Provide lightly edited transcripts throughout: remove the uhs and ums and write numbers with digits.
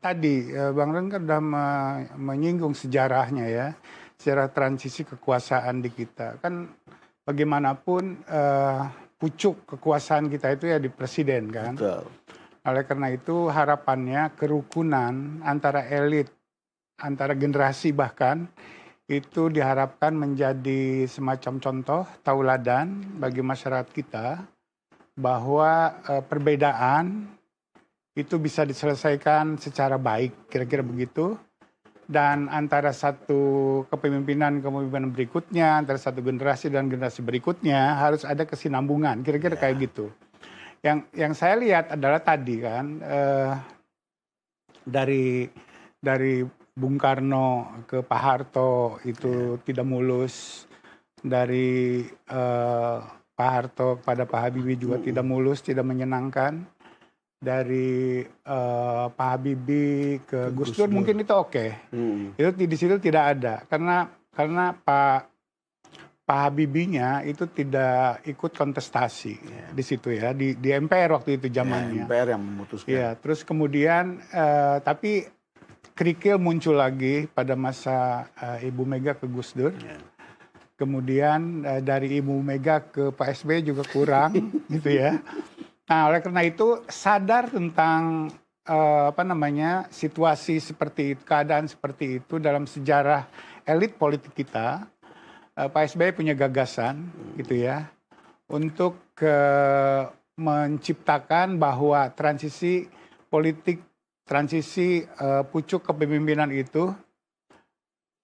tadi Bang Ren kan sudah menyinggung sejarahnya ya, sejarah transisi kekuasaan di kita. Kan bagaimanapun pucuk kekuasaan kita itu ya di presiden kan. Betul. Oleh karena itu harapannya kerukunan antara elit, antara generasi bahkan, itu diharapkan menjadi semacam contoh tauladan bagi masyarakat kita bahwa perbedaan itu bisa diselesaikan secara baik, kira-kira begitu. Dan antara satu kepemimpinan berikutnya, antara satu generasi dan generasi berikutnya harus ada kesinambungan, kira-kira kayak gitu. Yang saya lihat adalah tadi kan dari Bung Karno ke Pak Harto itu tidak mulus, dari Pak Harto kepada Pak Habibie juga tidak mulus, tidak menyenangkan. Dari Pak Habibie ke Gus Dur mungkin itu oke. Itu di situ tidak ada karena Pak Habibie-nya itu tidak ikut kontestasi di situ ya, di MPR waktu itu zamannya. MPR yang memutuskan. Ya, terus kemudian tapi kerikil muncul lagi pada masa Ibu Mega ke Gus Dur. Kemudian dari Ibu Mega ke Pak SBY juga kurang gitu ya. Nah, oleh karena itu sadar tentang situasi seperti itu, keadaan seperti itu dalam sejarah elit politik kita, Pak SBY punya gagasan gitu ya untuk menciptakan bahwa transisi politik, transisi pucuk kepemimpinan itu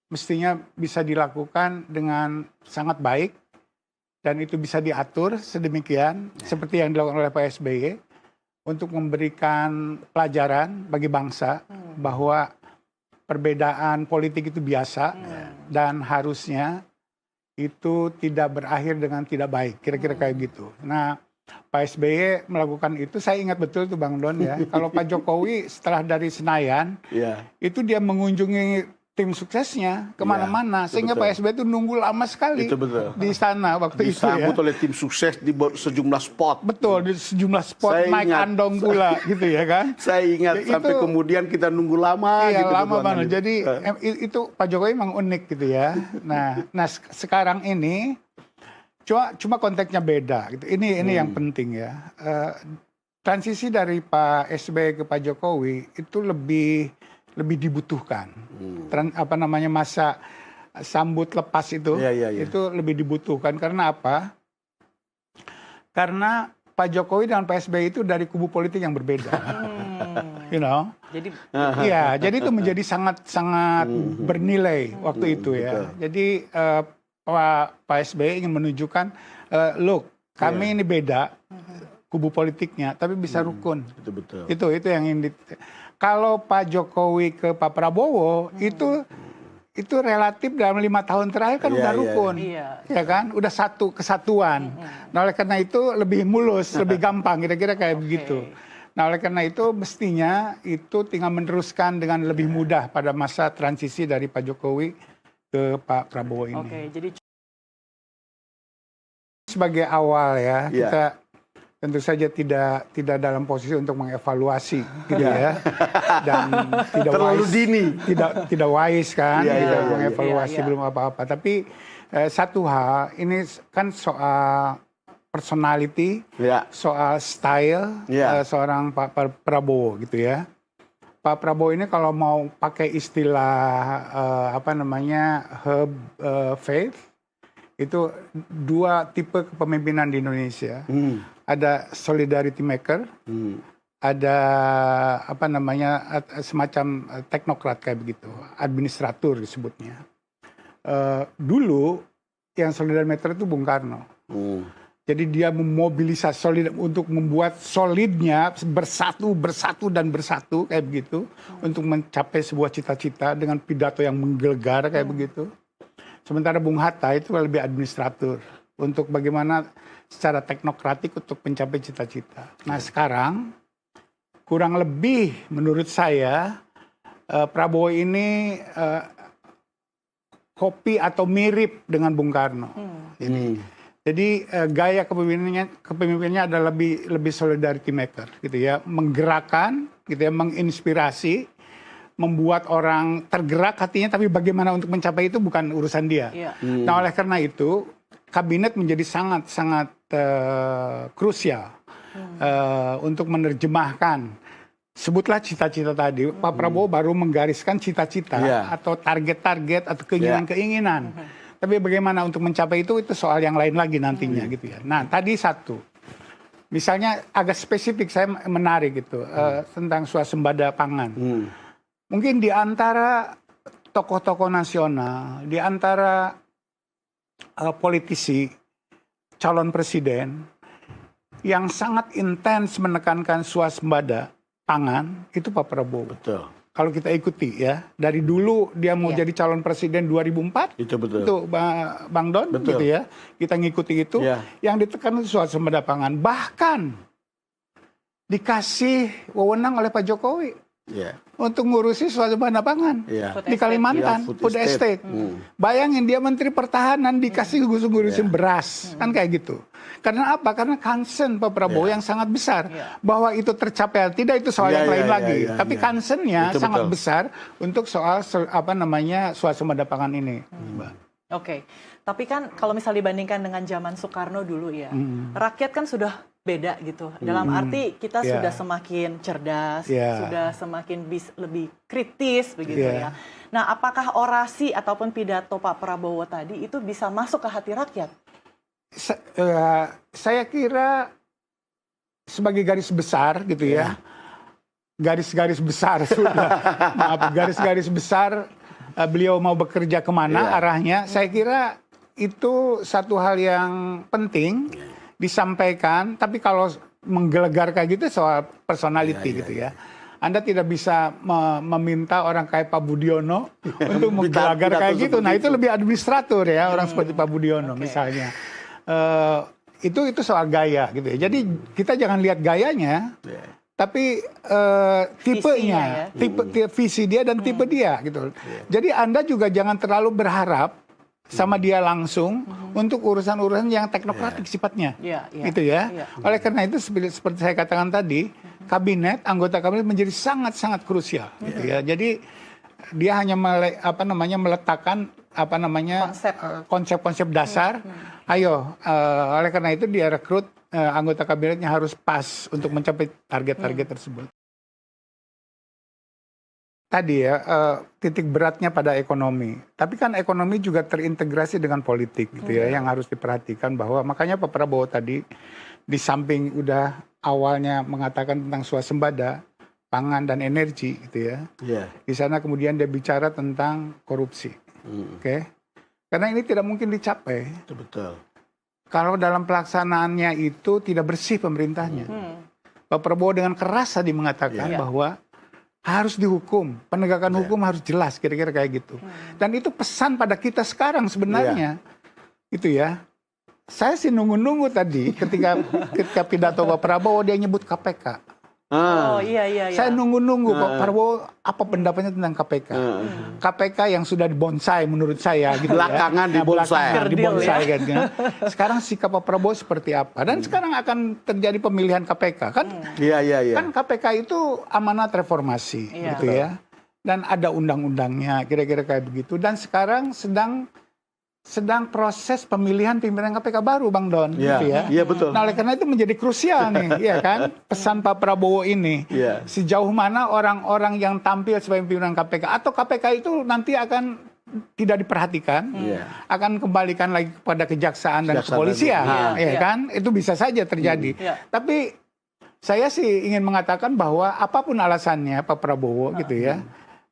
mestinya bisa dilakukan dengan sangat baik. Dan itu bisa diatur sedemikian seperti yang dilakukan oleh Pak SBY untuk memberikan pelajaran bagi bangsa bahwa perbedaan politik itu biasa dan harusnya itu tidak berakhir dengan tidak baik, kira-kira kayak gitu. Nah, Pak SBY melakukan itu, saya ingat betul tuh Bang Don ya. Kalau Pak Jokowi setelah dari Senayan, itu dia mengunjungi tim suksesnya kemana-mana, sehingga Pak SBY itu nunggu lama sekali di sana waktu itu ya. Disambut oleh tim sukses di sejumlah spot. Betul, di sejumlah spot, naik andong pula gitu ya kan. Saya ingat sampai kemudian kita nunggu lama. Iya, gitu, lama banget. Jadi itu Pak Jokowi memang unik gitu ya. Nah sekarang ini cuma konteksnya beda gitu. Ini yang penting ya. Transisi dari Pak SBY ke Pak Jokowi itu lebih dibutuhkan. Masa sambut lepas itu itu lebih dibutuhkan karena apa? Karena Pak Jokowi dan Pak SBY itu dari kubu politik yang berbeda. You know? Jadi itu menjadi sangat bernilai waktu itu ya. Jadi Pak SBY ingin menunjukkan look, kami ini beda kubu politiknya tapi bisa rukun. Itu yang ingin kalau Pak Jokowi ke Pak Prabowo itu relatif dalam 5 tahun terakhir kan udah rukun, ya kan, udah satu kesatuan. Nah oleh karena itu lebih mulus, lebih gampang, kira-kira kayak begitu. Nah oleh karena itu mestinya itu tinggal meneruskan dengan lebih mudah pada masa transisi dari Pak Jokowi ke Pak Prabowo ini. Jadi sebagai awal ya kita tentu saja tidak dalam posisi untuk mengevaluasi gitu ya, dan tidak terlalu wise, dini, tidak wise kan, tidak mengevaluasi belum apa-apa. Tapi satu hal ini kan soal personality, soal style seorang Pak Prabowo gitu ya. Pak Prabowo ini kalau mau pakai istilah hub faith, itu dua tipe kepemimpinan di Indonesia. Ada solidarity maker, ada semacam teknokrat kayak begitu, administratur disebutnya. Dulu yang solidarity maker itu Bung Karno. Jadi dia memobilisasi untuk membuat solidnya bersatu kayak begitu untuk mencapai sebuah cita-cita dengan pidato yang menggelegar kayak begitu. Sementara Bung Hatta itu lebih administratur untuk bagaimana secara teknokratik untuk mencapai cita-cita. Nah sekarang kurang lebih menurut saya Prabowo ini kopi atau mirip dengan Bung Karno. Jadi gaya kepemimpinannya adalah lebih solidarity maker gitu ya, menggerakkan gitu ya, menginspirasi membuat orang tergerak hatinya, tapi bagaimana untuk mencapai itu bukan urusan dia. Nah, oleh karena itu kabinet menjadi sangat-sangat krusial untuk menerjemahkan, sebutlah cita-cita tadi. Pak Prabowo baru menggariskan cita-cita atau target-target atau keinginan-keinginan. Tapi bagaimana untuk mencapai itu soal yang lain lagi nantinya gitu ya. Nah, tadi satu. Misalnya agak spesifik saya menarik gitu tentang swasembada pangan. Mungkin di antara tokoh-tokoh nasional, di antara politisi, calon presiden yang sangat intens menekankan swasembada pangan itu Pak Prabowo. Betul. Kalau kita ikuti ya, dari dulu dia mau jadi calon presiden 2004, itu betul. Itu Bang Don, gitu ya. Kita ngikuti itu, yang ditekan itu swasembada pangan. Bahkan dikasih wewenang oleh Pak Jokowi untuk ngurusi swasembada pangan di Kalimantan, food estate. Bayangin dia Menteri Pertahanan dikasih ngurusin beras, kan kayak gitu. Karena apa? Karena concern Pak Prabowo yang sangat besar bahwa itu tercapai tidak itu soal yang lain lagi. Tapi concernnya sangat besar untuk soal swasembada pangan ini. Oke, tapi kan kalau misal dibandingkan dengan zaman Soekarno dulu ya, rakyat kan sudah beda gitu. Dalam arti kita sudah semakin cerdas, sudah semakin lebih kritis begitu ya. Nah, apakah orasi ataupun pidato Pak Prabowo tadi itu bisa masuk ke hati rakyat? Saya kira sebagai garis besar gitu ya, garis-garis besar sudah, maaf, garis-garis besar beliau mau bekerja kemana arahnya, saya kira itu satu hal yang penting disampaikan, tapi kalau menggelegar kayak gitu soal personality gitu ya. Anda tidak bisa meminta orang kayak Pak Budiono untuk menggelegar kayak gitu. Nah, itu lebih administrator ya, orang seperti Pak Budiono misalnya. Itu soal gaya gitu ya. Jadi kita jangan lihat gayanya, tapi tipenya, visi dia dan tipe dia gitu. Jadi Anda juga jangan terlalu berharap sama dia langsung untuk urusan-urusan yang teknokratik sifatnya, gitu ya. Oleh karena itu seperti saya katakan tadi, kabinet, anggota kabinet menjadi sangat-sangat krusial, gitu ya. Jadi dia hanya meletakkan konsep-konsep dasar. Ayo, oleh karena itu dia rekrut anggota kabinetnya harus pas untuk mencapai target-target tersebut. Tadi ya, titik beratnya pada ekonomi. Tapi kan ekonomi juga terintegrasi dengan politik gitu ya, yang harus diperhatikan bahwa makanya Pak Prabowo tadi di samping udah awalnya mengatakan tentang swasembada, pangan dan energi gitu ya. Di sana kemudian dia bicara tentang korupsi. Oke. Karena ini tidak mungkin dicapai. Betul. Kalau dalam pelaksanaannya itu tidak bersih pemerintahnya. Pak Prabowo dengan keras tadi mengatakan bahwa harus dihukum, penegakan hukum harus jelas, kira-kira kayak gitu. Dan itu pesan pada kita sekarang sebenarnya, itu ya. Saya sih nunggu-nunggu tadi ketika pidato Pak Prabowo dia nyebut KPK. Oh iya. Saya nunggu-nunggu Pak Prabowo apa pendapatnya tentang KPK. KPK yang sudah dibonsai menurut saya gitu belakangan ya. dibonsai kan. Sekarang sikap Pak Prabowo seperti apa? Dan sekarang akan terjadi pemilihan KPK kan? Iya. Kan KPK itu amanat reformasi gitu ya. Dan ada undang-undangnya kira-kira kayak begitu. Dan sekarang sedang proses pemilihan pimpinan KPK baru, Bang Don, gitu ya. Iya betul. Nah, oleh karena itu menjadi krusial nih, ya kan? Pesan Pak Prabowo ini, sejauh mana orang-orang yang tampil sebagai pimpinan KPK atau KPK itu nanti akan tidak diperhatikan, akan kembalikan lagi kepada kejaksaan dan kepolisian, kan? Itu bisa saja terjadi. Tapi saya sih ingin mengatakan bahwa apapun alasannya Pak Prabowo, gitu ya.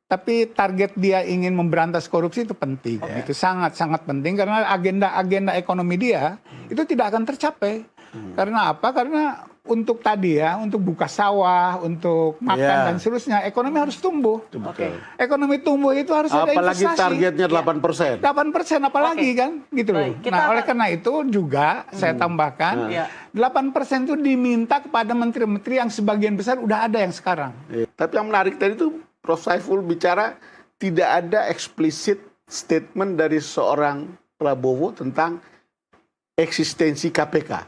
Tapi target dia ingin memberantas korupsi itu penting, itu sangat-sangat penting karena agenda ekonomi dia itu tidak akan tercapai. Karena apa? Karena untuk tadi ya, untuk buka sawah, untuk makan dan seterusnya, ekonomi harus tumbuh. Ekonomi tumbuh itu harus ada investasi. Apalagi targetnya 8%. 8% apalagi kan, gitu loh. Nah, oleh karena itu juga saya tambahkan 8% itu diminta kepada menteri-menteri yang sebagian besar udah ada yang sekarang. Tapi yang menarik tadi itu Prof. Saiful bicara tidak ada eksplisit statement dari seorang Prabowo tentang eksistensi KPK.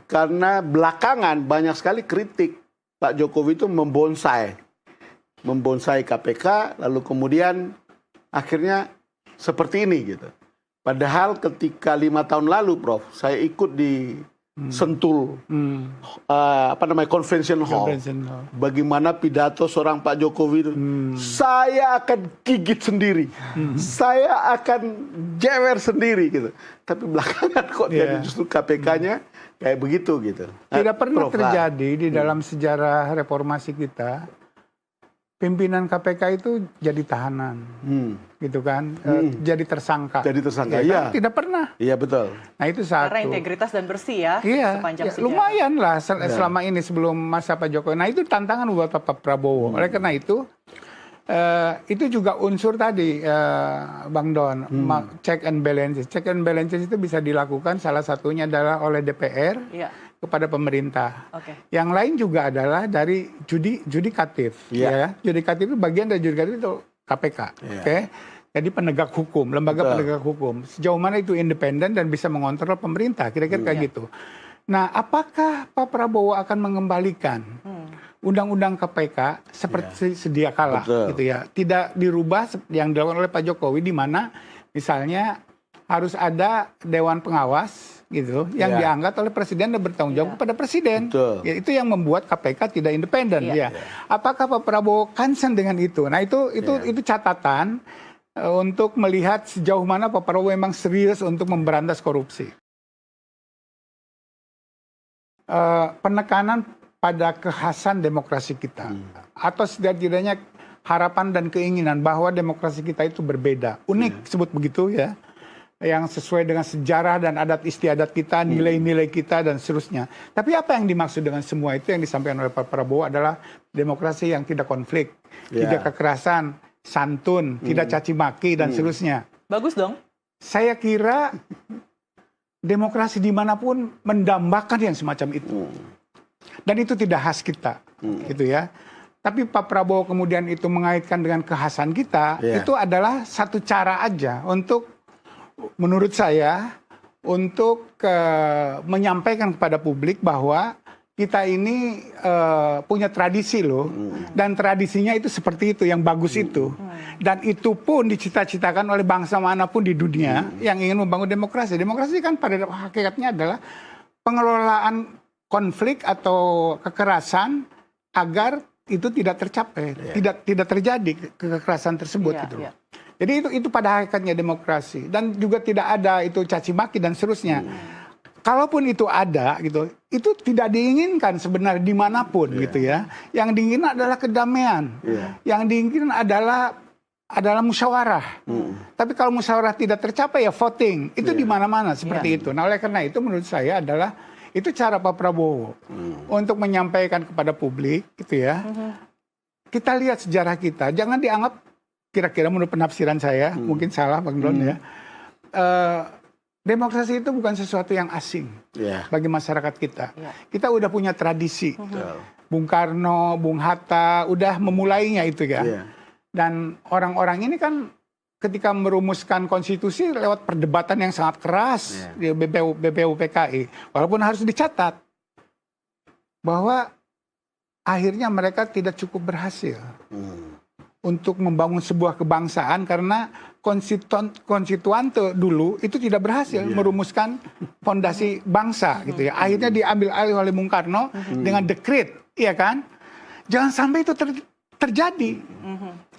Karena belakangan banyak sekali kritik Pak Jokowi itu membonsai membonsai KPK, lalu kemudian akhirnya seperti ini gitu. Padahal ketika 5 tahun lalu, Prof, saya ikut di Sentul, Convention Hall. Bagaimana pidato seorang Pak Jokowi itu, saya akan gigit sendiri, saya akan jewer sendiri gitu. Tapi belakangan kok jadi justru KPK-nya kayak begitu gitu. Tidak pernah terjadi di dalam sejarah reformasi kita, pimpinan KPK itu jadi tahanan, gitu kan, jadi tersangka. Jadi tersangka, ya. Kan? Tidak pernah. Iya betul. Nah itu satu. Karena integritas dan bersih ya, sepanjang sejarah. Lumayan lah selama ini sebelum masa Pak Jokowi. Nah itu tantangan buat Pak Prabowo. Oleh karena itu juga unsur tadi, Bang Don, check and balances. Check and balances itu bisa dilakukan salah satunya adalah oleh DPR. Kepada pemerintah. Yang lain juga adalah dari judikatif. Ya. Judikatif itu bagian dari judikatif itu KPK. Jadi penegak hukum, lembaga penegak hukum. Sejauh mana itu independen dan bisa mengontrol pemerintah, kira-kira kayak gitu. Nah, apakah Pak Prabowo akan mengembalikan undang-undang KPK seperti sedia kala, gitu ya? Tidak dirubah yang dilakukan oleh Pak Jokowi, di mana misalnya harus ada Dewan Pengawas gitu yang diangkat oleh presiden dan bertanggung jawab kepada presiden. Ya, itu yang membuat KPK tidak independen. Apakah Pak Prabowo concern dengan itu? Nah itu catatan untuk melihat sejauh mana Pak Prabowo memang serius untuk memberantas korupsi. Penekanan pada kekhasan demokrasi kita, atau setidaknya harapan dan keinginan bahwa demokrasi kita itu berbeda, unik, sebut begitu ya. Yang sesuai dengan sejarah dan adat istiadat kita, nilai-nilai kita, dan seterusnya. Tapi apa yang dimaksud dengan semua itu yang disampaikan oleh Pak Prabowo adalah demokrasi yang tidak konflik, tidak kekerasan, santun, tidak caci maki, dan seterusnya. Bagus dong. Saya kira demokrasi dimanapun mendambakan yang semacam itu. Dan itu tidak khas kita, gitu ya. Tapi Pak Prabowo kemudian itu mengaitkan dengan kekhasan kita, itu adalah satu cara aja untuk, menurut saya, untuk menyampaikan kepada publik bahwa kita ini punya tradisi loh. Dan tradisinya itu seperti itu, yang bagus itu. Dan itu pun dicita-citakan oleh bangsa manapun di dunia yang ingin membangun demokrasi. Demokrasi kan pada hakikatnya adalah pengelolaan konflik atau kekerasan agar itu tidak tercapai, tidak terjadi kekerasan tersebut gitu. Jadi itu pada hakikatnya demokrasi, dan juga tidak ada itu caci maki dan seterusnya. Kalaupun itu ada gitu, itu tidak diinginkan sebenarnya dimanapun gitu ya. Yang diinginkan adalah kedamaian, yang diinginkan adalah musyawarah. Tapi kalau musyawarah tidak tercapai ya voting, itu di mana-mana seperti itu. Nah oleh karena itu menurut saya adalah itu cara Pak Prabowo untuk menyampaikan kepada publik gitu ya. Kita lihat sejarah kita, jangan dianggap, kira-kira menurut penafsiran saya, mungkin salah Bang Don ya, demokrasi itu bukan sesuatu yang asing bagi masyarakat kita. Kita udah punya tradisi. Bung Karno, Bung Hatta, udah memulainya itu ya. Dan orang-orang ini kan ketika merumuskan konstitusi lewat perdebatan yang sangat keras di BPUPKI. Walaupun harus dicatat bahwa akhirnya mereka tidak cukup berhasil untuk membangun sebuah kebangsaan karena konstituan dulu itu tidak berhasil merumuskan fondasi bangsa gitu ya. Akhirnya diambil alih oleh Bung Karno dengan dekret, iya kan? Jangan sampai itu terjadi.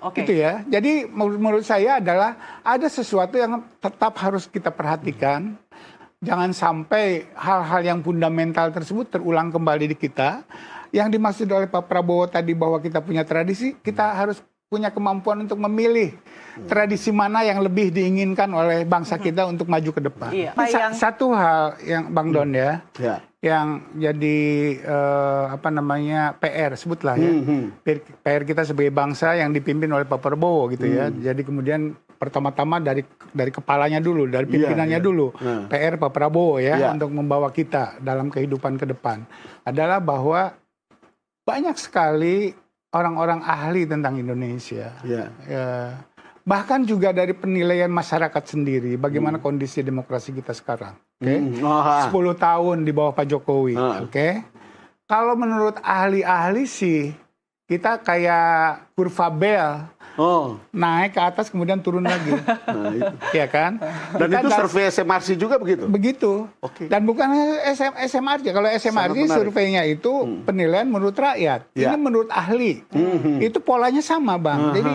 Gitu ya. Jadi menurut saya adalah ada sesuatu yang tetap harus kita perhatikan. Jangan sampai hal-hal yang fundamental tersebut terulang kembali di kita. Yang dimaksud oleh Pak Prabowo tadi bahwa kita punya tradisi, kita harus punya kemampuan untuk memilih tradisi mana yang lebih diinginkan oleh bangsa kita untuk maju ke depan. Satu hal yang Bang Don ya, yang jadi PR sebutlah ya, PR kita sebagai bangsa yang dipimpin oleh Pak Prabowo gitu ya. Jadi kemudian pertama-tama dari kepalanya dulu, dari pimpinannya dulu, PR Pak Prabowo ya untuk membawa kita dalam kehidupan ke depan adalah bahwa banyak sekali orang-orang ahli tentang Indonesia. Bahkan juga dari penilaian masyarakat sendiri, bagaimana kondisi demokrasi kita sekarang. 10 tahun di bawah Pak Jokowi. Kalau menurut ahli-ahli sih, Kita kayak kurva bel. Naik ke atas kemudian turun lagi. Nah, itu. Ya kan? Dan kita itu survei SMRC juga begitu? Begitu. Dan bukan SMRC. Kalau SMRC surveinya itu penilaian menurut rakyat. Ini menurut ahli. Itu polanya sama, Bang. Jadi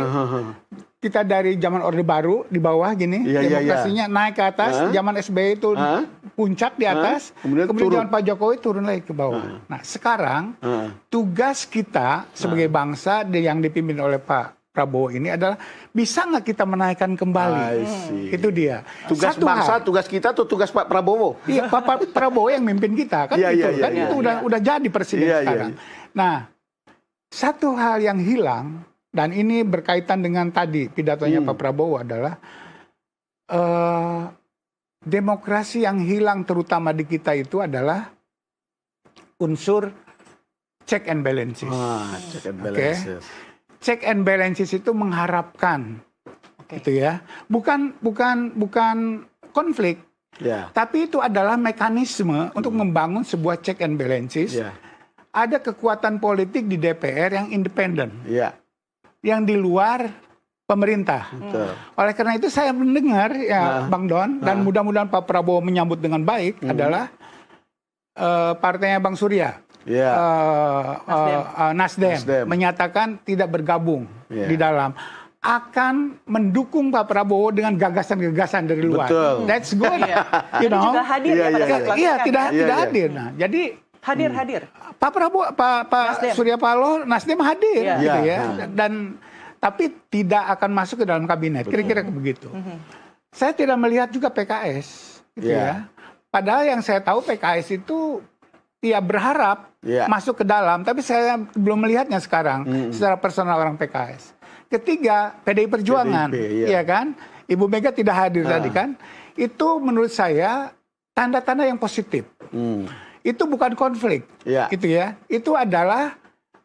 kita dari zaman Orde Baru di bawah gini, demokrasinya naik ke atas, zaman SBY itu puncak di atas, kemudian zaman Pak Jokowi turun lagi ke bawah. Nah, sekarang tugas kita sebagai bangsa yang dipimpin oleh Pak Prabowo ini adalah bisa nggak kita menaikkan kembali? Itu dia. Tugas bangsa, tugas kita atau tugas Pak Prabowo? Iya, Pak Prabowo yang mimpin kita kan itu udah jadi presiden sekarang. Nah, satu hal yang hilang dan ini berkaitan dengan tadi pidatonya Pak Prabowo adalah demokrasi yang hilang terutama di kita itu adalah unsur check and balances. Check and balances. Check and balances itu mengharapkan, gitu ya, bukan konflik, tapi itu adalah mekanisme untuk membangun sebuah check and balances. Ada kekuatan politik di DPR yang independen, yang di luar pemerintah. Oleh karena itu saya mendengar Bang Don dan mudah-mudahan Pak Prabowo menyambut dengan baik adalah partainya Bang Surya. Nasdem menyatakan tidak bergabung di dalam, akan mendukung Pak Prabowo dengan gagasan-gagasan dari luar. That's good. You know. Juga hadir tidak hadir. Nah, jadi hadir. Pak Prabowo, Pak Surya Paloh, Nasdem hadir, gitu ya. Dan tapi tidak akan masuk ke dalam kabinet. Kira-kira begitu. Saya tidak melihat juga PKS, gitu ya. Padahal yang saya tahu PKS itu berharap masuk ke dalam, tapi saya belum melihatnya sekarang secara personal orang PKS. Ketiga, PDI Perjuangan, ya kan? Ibu Mega tidak hadir tadi kan? Itu menurut saya tanda-tanda yang positif. Itu bukan konflik, gitu ya. Itu adalah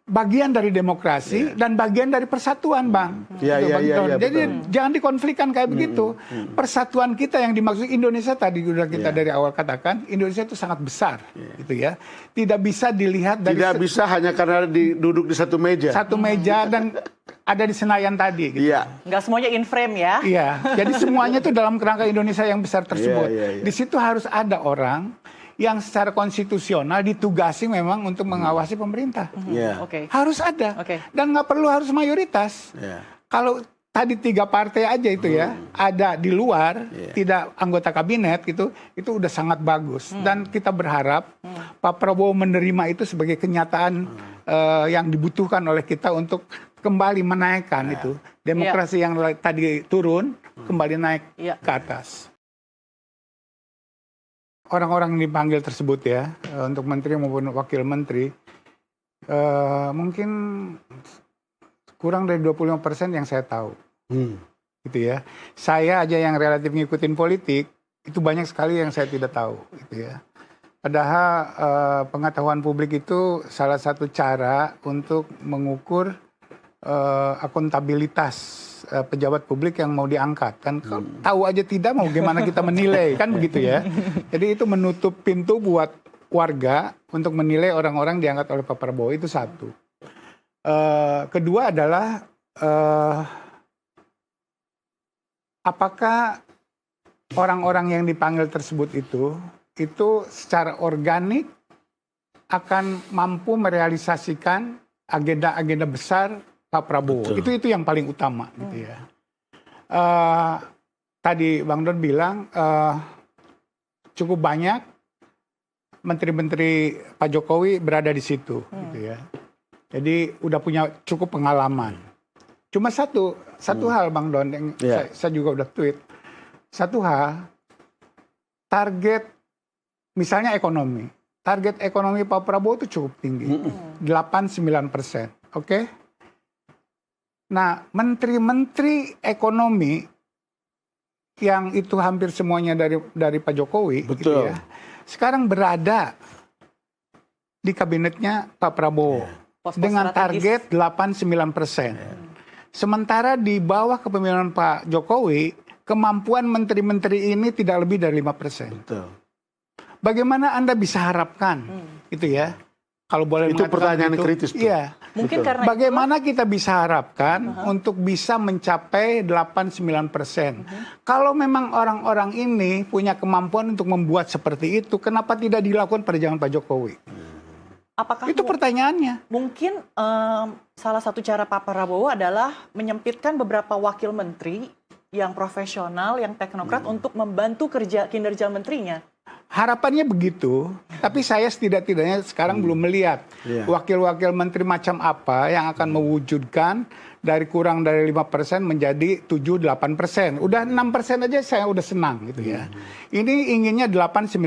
bagian dari demokrasi dan bagian dari persatuan, Bang. Jadi jangan dikonflikkan kayak begitu. Persatuan kita yang dimaksud Indonesia tadi sudah kita dari awal katakan, Indonesia itu sangat besar, gitu ya. Tidak bisa dilihat dari bisa hanya karena duduk di satu meja. Satu meja dan ada di Senayan tadi. Gitu. Nggak semuanya in frame ya. Jadi semuanya itu dalam kerangka Indonesia yang besar tersebut. Di situ harus ada orang yang secara konstitusional ditugasi memang untuk mengawasi pemerintah. Harus ada. Dan nggak perlu harus mayoritas. Kalau tadi 3 partai aja itu ya, ada di luar, tidak anggota kabinet gitu, itu udah sangat bagus. Dan kita berharap Pak Prabowo menerima itu sebagai kenyataan yang dibutuhkan oleh kita untuk kembali menaikkan itu. Demokrasi yang tadi turun, kembali naik ke atas. Orang-orang yang dipanggil tersebut ya, untuk menteri maupun wakil menteri, mungkin kurang dari 25% yang saya tahu. Gitu ya. Saya aja yang relatif ngikutin politik, itu banyak sekali yang saya tidak tahu. Gitu ya. Padahal pengetahuan publik itu salah satu cara untuk mengukur akuntabilitas pejabat publik yang mau diangkat kan, tahu aja tidak mau gimana kita menilai kan begitu ya. Jadi itu menutup pintu buat warga untuk menilai orang-orang diangkat oleh Pak Prabowo, itu satu. Kedua adalah apakah orang-orang yang dipanggil tersebut itu secara organik akan mampu merealisasikan agenda-agenda besar Pak Prabowo. Itu yang paling utama gitu ya. Tadi Bang Don bilang cukup banyak menteri-menteri Pak Jokowi berada di situ gitu ya. Jadi udah punya cukup pengalaman. Cuma satu hal Bang Don yang saya juga udah tweet. Satu hal, target misalnya ekonomi. Target ekonomi Pak Prabowo itu cukup tinggi. 8-9%. Oke? Nah, menteri-menteri ekonomi yang itu hampir semuanya dari Pak Jokowi, gitu ya, sekarang berada di kabinetnya Pak Prabowo dengan target 8-9%. Sementara di bawah kepemimpinan Pak Jokowi, kemampuan menteri-menteri ini tidak lebih dari 5%. Bagaimana Anda bisa harapkan, gitu ya? Kalau boleh itu pertanyaan kritis. Iya. Mungkin Betul. karena Bagaimana kita bisa harapkan untuk bisa mencapai 8-9%? Kalau memang orang-orang ini punya kemampuan untuk membuat seperti itu, kenapa tidak dilakukan pada zaman Pak Jokowi? apakah Itu pertanyaannya. mungkin salah satu cara Pak Prabowo adalah menyempitkan beberapa wakil menteri yang profesional, yang teknokrat untuk membantu kinerja menterinya? Harapannya begitu, tapi saya setidak-tidaknya sekarang belum melihat wakil-wakil menteri macam apa yang akan mewujudkan dari kurang dari 5% menjadi 7-8%. Udah 6% aja saya udah senang gitu ya. Ini inginnya 8-9%.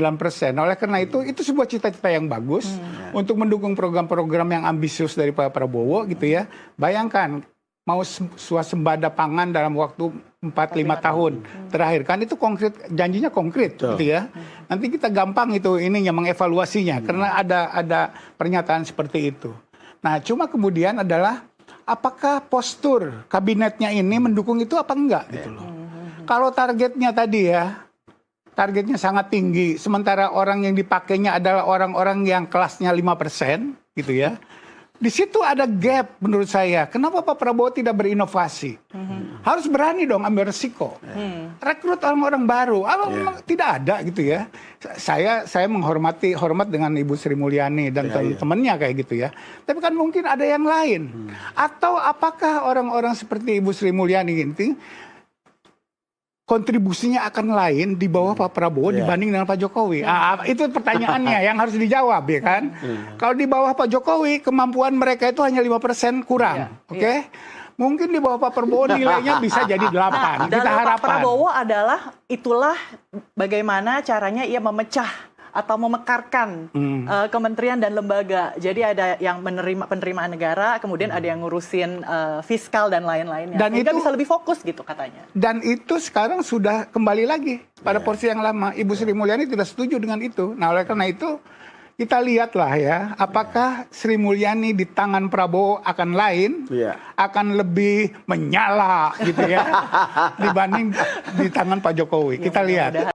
Oleh karena itu sebuah cita-cita yang bagus untuk mendukung program-program yang ambisius dari Pak Prabowo gitu ya. Bayangkan mau swasembada pangan dalam waktu 4-5 tahun terakhir, kan itu konkret, janjinya konkret gitu ya. Nanti kita gampang itu ininya mengevaluasinya karena ada pernyataan seperti itu. Nah, cuma kemudian adalah apakah postur kabinetnya ini mendukung itu apa enggak gitu loh. Kalau targetnya tadi ya, targetnya sangat tinggi, sementara orang yang dipakainya adalah orang-orang yang kelasnya 5% gitu ya. Di situ ada gap menurut saya. Kenapa Pak Prabowo tidak berinovasi? Harus berani dong ambil resiko. Rekrut orang-orang baru. Memang tidak ada gitu ya. Saya hormat dengan Ibu Sri Mulyani dan teman-temannya kayak gitu ya. Tapi kan mungkin ada yang lain. Atau apakah orang-orang seperti Ibu Sri Mulyani ini kontribusinya akan lain di bawah Pak Prabowo dibanding dengan Pak Jokowi? Itu pertanyaannya yang harus dijawab ya kan. Kalau di bawah Pak Jokowi kemampuan mereka itu hanya 5% kurang. Oke? Mungkin di bawah Pak Prabowo nilainya bisa jadi 8. Kita harapkan. Pak Prabowo adalah itulah bagaimana caranya ia memecah atau memekarkan kementerian dan lembaga. Jadi ada yang menerima penerimaan negara, kemudian ada yang ngurusin fiskal dan lain-lainnya. Dan itu bisa lebih fokus gitu katanya. Dan itu sekarang sudah kembali lagi pada porsi yang lama. Ibu Sri Mulyani tidak setuju dengan itu. Nah, oleh karena itu kita lihatlah ya, apakah Sri Mulyani di tangan Prabowo akan lain, akan lebih menyala gitu ya, dibanding di tangan Pak Jokowi. Kita lihat.